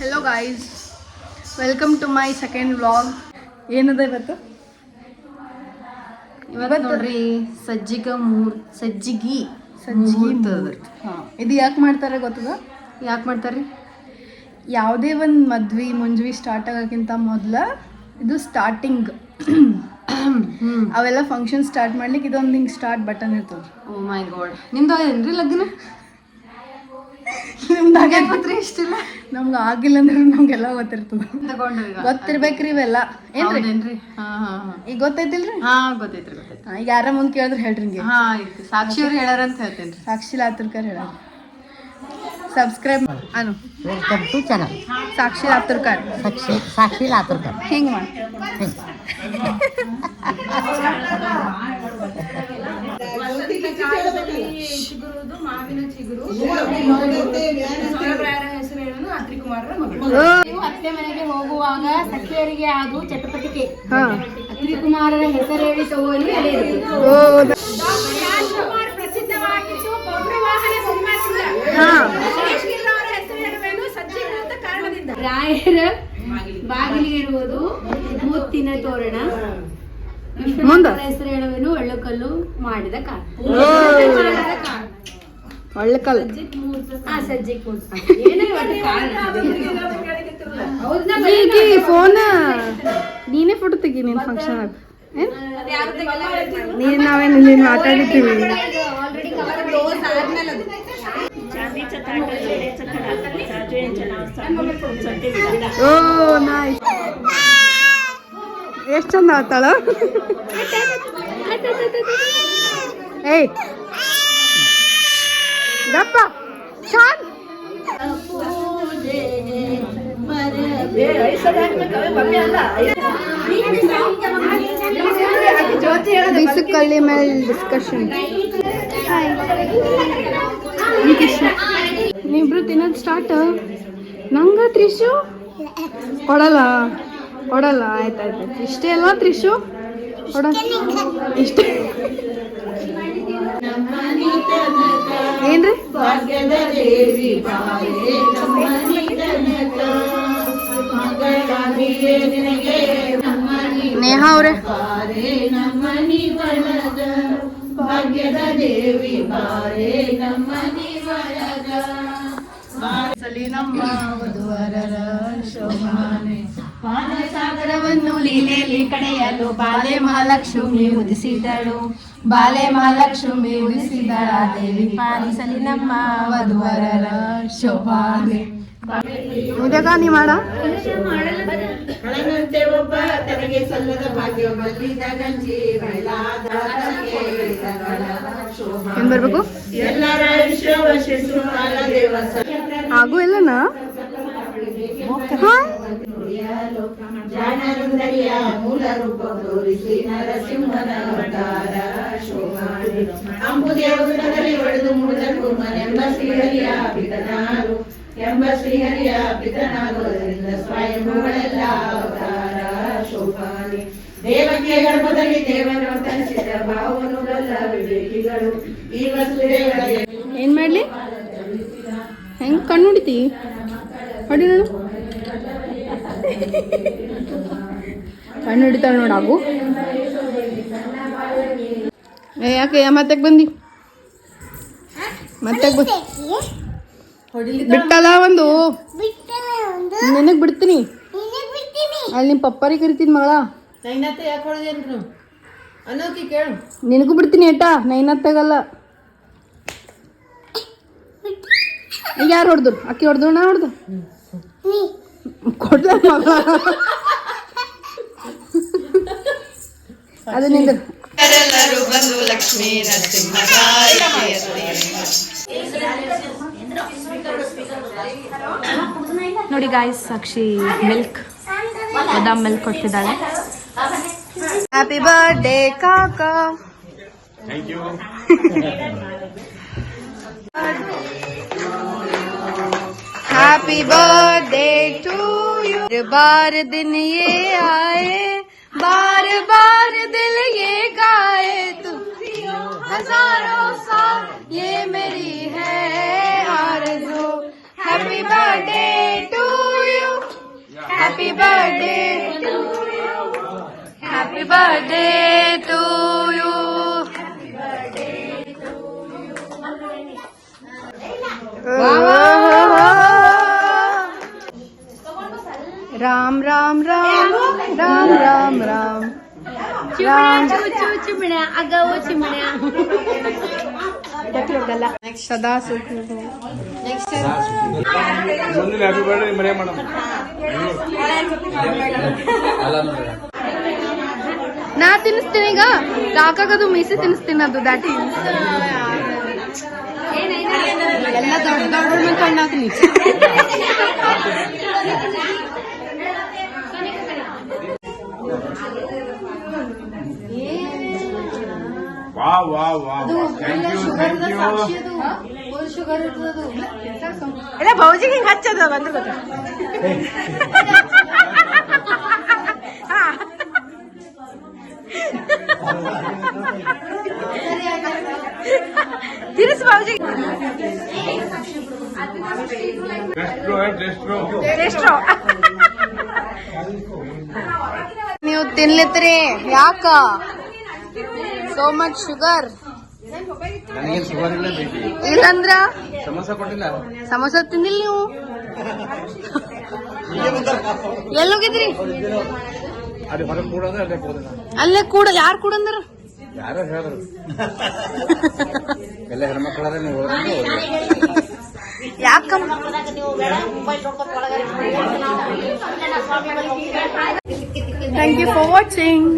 Hello guys, welcome to my second vlog. ಏನದ ಇವತ್ತು ನೋಡ್ರಿ ಸಜ್ಜಿಗೆ ಇದು ಯಾಕೆ ಮಾಡ್ತಾರೆ ಗೊತ್ತದ? ಯಾಕೆ ಮಾಡ್ತಾರ್ರಿ? ಯಾವುದೇ ಒಂದು ಮುಂಜವಿ ಸ್ಟಾರ್ಟ್ ಆಗೋಕ್ಕಿಂತ ಮೊದಲ ಇದು ಸ್ಟಾರ್ಟಿಂಗ್ ಅವೆಲ್ಲ ಫಂಕ್ಷನ್ ಸ್ಟಾರ್ಟ್ ಮಾಡ್ಲಿಕ್ಕೆ ಇದೊಂದು ಹಿಂಗೆ ಸ್ಟಾರ್ಟ್ ಬಟನ್ ಇರ್ತದೆ. ಓ ಮೈ ಗಾಡ್, ನಿಮ್ದು ಏನ್ರಿ ಲಗ್ನ? ನಿಮ್ದಾಗ ಇಷ್ಟಿಲ್ಲ, ನಮ್ಗೆ ಆಗಿಲ್ಲ ಅಂದ್ರೆ ನಮ್ಗೆಲ್ಲ ಗೊತ್ತಿರ್ತದ, ಗೊತ್ತಿರ್ಬೇಕ್ರಿ ಇವೆಲ್ಲ. ಏನ್ರಿ? ಈಗ ಗೊತ್ತೈತಿಲ್ರಿ? ಗೊತ್ತೈತ್ರಿ. ಈಗ ಯಾರ ಮುಂದೆ ಕೇಳಿದ್ರೆ ಹೇಳ್ರಿ ಹಿಂಗೆ. ಸಾಕ್ಷಿ ಅವ್ರು ಹೇಳಾರ ಅಂತ ಹೇಳ್ತೇನೆ. ಸಾಕ್ಷಿ ಲಾತುರ್ಕರ್ ಹೇಳ. ಸಬ್ಸ್ಕ್ರೈಬ್ ಅನು. Welcome to channel Sakshi Laturkar. Sakshi Laturkar. ಹಿಂಗೆ ಮಾಡಿ. ಮಾವಿನ ಚಿಗುರು ನೀವು ಅತ್ತೆ ಮನೆಗೆ ಹೋಗುವಾಗ ಸಖಿಯರಿಗೆ ಅದು ಚಟಪಟಿಕೆ. ಅತ್ರಿಕುಮಾರರ ಹೆಸರು ಹೇಳಿ ತಗೋಲಿ. ಪ್ರಸಿದ್ಧವಾಗಿತ್ತು ಪೌರವಾಹನ ಸಿಂಹಾಸನ. ಕಾರಣದಿಂದ ರಾಯರ ಬಾಗಿಲಿಗೆ ಇರುವುದು ಮುತ್ತಿನ ತೋರಣ. ಹೆಸರು ಹೇಳುವೇನು ಒಳ್ಳಕಲ್ಲು ಮಾಡಿದ ಕಾರಣ. ಒಳ್ಳೆಕಲ್ ಸಜ್ಜೆ ಫೋನ್ ನೀನೇ ಫೋಟೋ ತೆಗಿ. ನೀನು ಫಂಕ್ಷನ್ ಆಗ ನೀನು ನಾವೇನು ಇಲ್ಲಿ ಮಾತಾಡಿದ್ದೀವಿ. ಓ ನೈಸ್. ಎಷ್ಟು ಚಂದ ಆತಾಳ. ಏಯ್ ಗಪ್ಪ ಶಾನ್. ಬಿಸುಕಳ್ಳಿ ಮೇಲೆ ಡಿಸ್ಕಷನ್. ನೀವಿಬ್ರು ತಿನ್ನೋದು ಸ್ಟಾರ್ಟ್. ನಂಗ ತ್ರಿಶು ಕೊಡಲ್ಲ. ಆಯ್ತಾಯ್ತು, ಇಷ್ಟೇ ಅಲ್ಲ ತ್ರಿಶು ಕೊಡ. ಇಷ್ಟೇ ಏನ್ರಿ? ನೇಹಾ ಅವ್ರೆ ನಮ್ಮ ವಧುವರರ ಶೋಭಾನೆ ಪಾದಸಾಗರವನ್ನು ಲೀಲೆಯಲ್ಲಿ ಕಡೆಯಲು ಬಾಲೆ ಮಹಾಲಕ್ಷ್ಮಿ ಉದಿಸಿದಳು. ದೇವಿ ಪಾಲಿಸಲಿ ನಮ್ಮ ವಧುವರರ ಶೋಭಾನೆ. ಉದ್ಯೋಗ ನೀ ಮಾಡ. ಒಬ್ಬ ತನಗೆ ಸಲ್ಲದ ಭಾಗ್ಯ ಏನ್ ಬರ್ಬೇಕು? ಹಾಗೂ ಇಲ್ಲನಾ? ಮೂಲ ರೂಪ ತೋರಿಸಿ ನರಸಿಂಹನ ಅವತಾರ ಶೋಭಾನೆ. ಅಂಬುದೇವದಲ್ಲಿ ಒಡೆದು ಮೂಲ ಎಂಬ ಶ್ರೀಹರಿಯ ಪಿತನಾಗುವುದರಿಂದ ಸ್ವಯಂಭೂಗಳೆಲ್ಲ ಅವತಾರ ಶೋಭಾನೆ. ದೇವಕಿಯ ಗರ್ಭದಲ್ಲಿ ದೇವನ ಅವತರಿಸಿದ ಭಾವನು ಬಲ್ಲ ವಿವೇಕಿಗಳು ಈ ವಸುದೇವರ. ಏನ್ ಮಾಡ್ಲಿ? ಹೆಂಗ್ ಕಣ್ಣು ಹೊಡಿತಿ? ಹೊಡಿ ನೋಡು. ಕಣ್ಣು ಹಿಡಿತಾಳೆ ನೋಡಾಗು. ಯಾಕೆ ಮತ್ತೆ ಬಂದಿ? ಬಿಟ್ಟಲ್ಲ ಒಂದು. ನಿನಗ್ ಬಿಡ್ತೀನಿ. ಅಲ್ಲಿ ನಿಮ್ಮ ಪಪ್ಪಾರಿಗೆ ಕರಿತೀನಿ ಮಗಳ. ನಿನಗೂ ಬಿಡ್ತೀನಿ ಏಟಾ. ನೈನತ್ತಾಗಲ್ಲ. ಈಗ ಯಾರು ಹೊಡೆದ್ರು? ಅಕ್ಕಿ ಹೊಡೆದ್ರು ನಾ ಹೊಡೆದು ಕೊಡ್ದ ಮಗ. ಅದು ನಿಂದ. ನೋಡಿ ಗಾಯ್ಸ್, ಸಾಕ್ಷಿ ಬಾದಾಮ್ ಮಿಲ್ಕ್ ಕೊಡ್ತಿದ್ದಾಳೆ. ಹ್ಯಾಪಿ ಬರ್ಡೇ ಕಾಕಾ. Thank you. Happy birthday to you. बार दिन ये आए, बार बार दिल ये गाए, तू हजारों साल ये मेरी है आरज़ू. Happy birthday to you. Happy birthday to you. Happy birthday to you. Ram Ram Ram Ram Ram Ram Ram चिमण्या अगं चिमण्या सदा सुख ಹ್ಯಾಪಿ ಬರ್ಡೇ ಮನೆ ಮೇಡಮ್ ನಾ ತಿನ್ನಿಸ್ತೀನಿ ಈಗ ಕಾಕಾಗದು ಮೀಸಿ ತಿನ್ನಿಸ್ತೀನಿ ಅದು ದಾಟಿ ಎಲ್ಲ ದೊಡ್ಡ ದೊಡ್ಡ ಕಣ್ಣಾತೀನಿ wow wow wow thank you sugar ಇರ್ತದದು ಇಲ್ಲ ಬೌಜಿಗೆ ಹಿಂಗ್ ಹಚ್ಚದ ಬಂದು ಗೊತ್ತ ತಿರ್ಸ್ ಬೌಜಿ ಟೆಸ್ಟ್ರೋ ನೀವು ತಿನ್ಲಿತ್ರಿ ಯಾಕ ಸೋ ಮಚ್ ಶುಗರ್ ನನಗೇನು ಶುಗರ್ ಇಲ್ಲ ಬೇಕಿ ಇಲ್ಲಂದ್ರ ಸಮೋಸ ಕೊಟ್ಟಿಲ್ಲ ಸಮೋಸ ತಿಂದಿಲ್ಲ ನೀವು ಎಲ್ಲೋಗಿದ್ರಿ ಅದು ಹೊರಗೆ ಕೂಡೋದ್ರೆ ಅಲ್ಲೇ ಹೋದ ಅಲ್ಲೇ ಕೂಡ ಯಾರು ಕೂಡ ಅಂದ್ರ ಯಾರೋ ಹೇಳಿದ್ರು ಎಲ್ಲ ಹೆಣ್ಮಕ್ಳಾದ್ರೆ ನೀವು ಹೋದ್ರೆ ಯಾಕ ಥ್ಯಾಂಕ್ ಯು ಫಾರ್ ವಾಚಿಂಗ್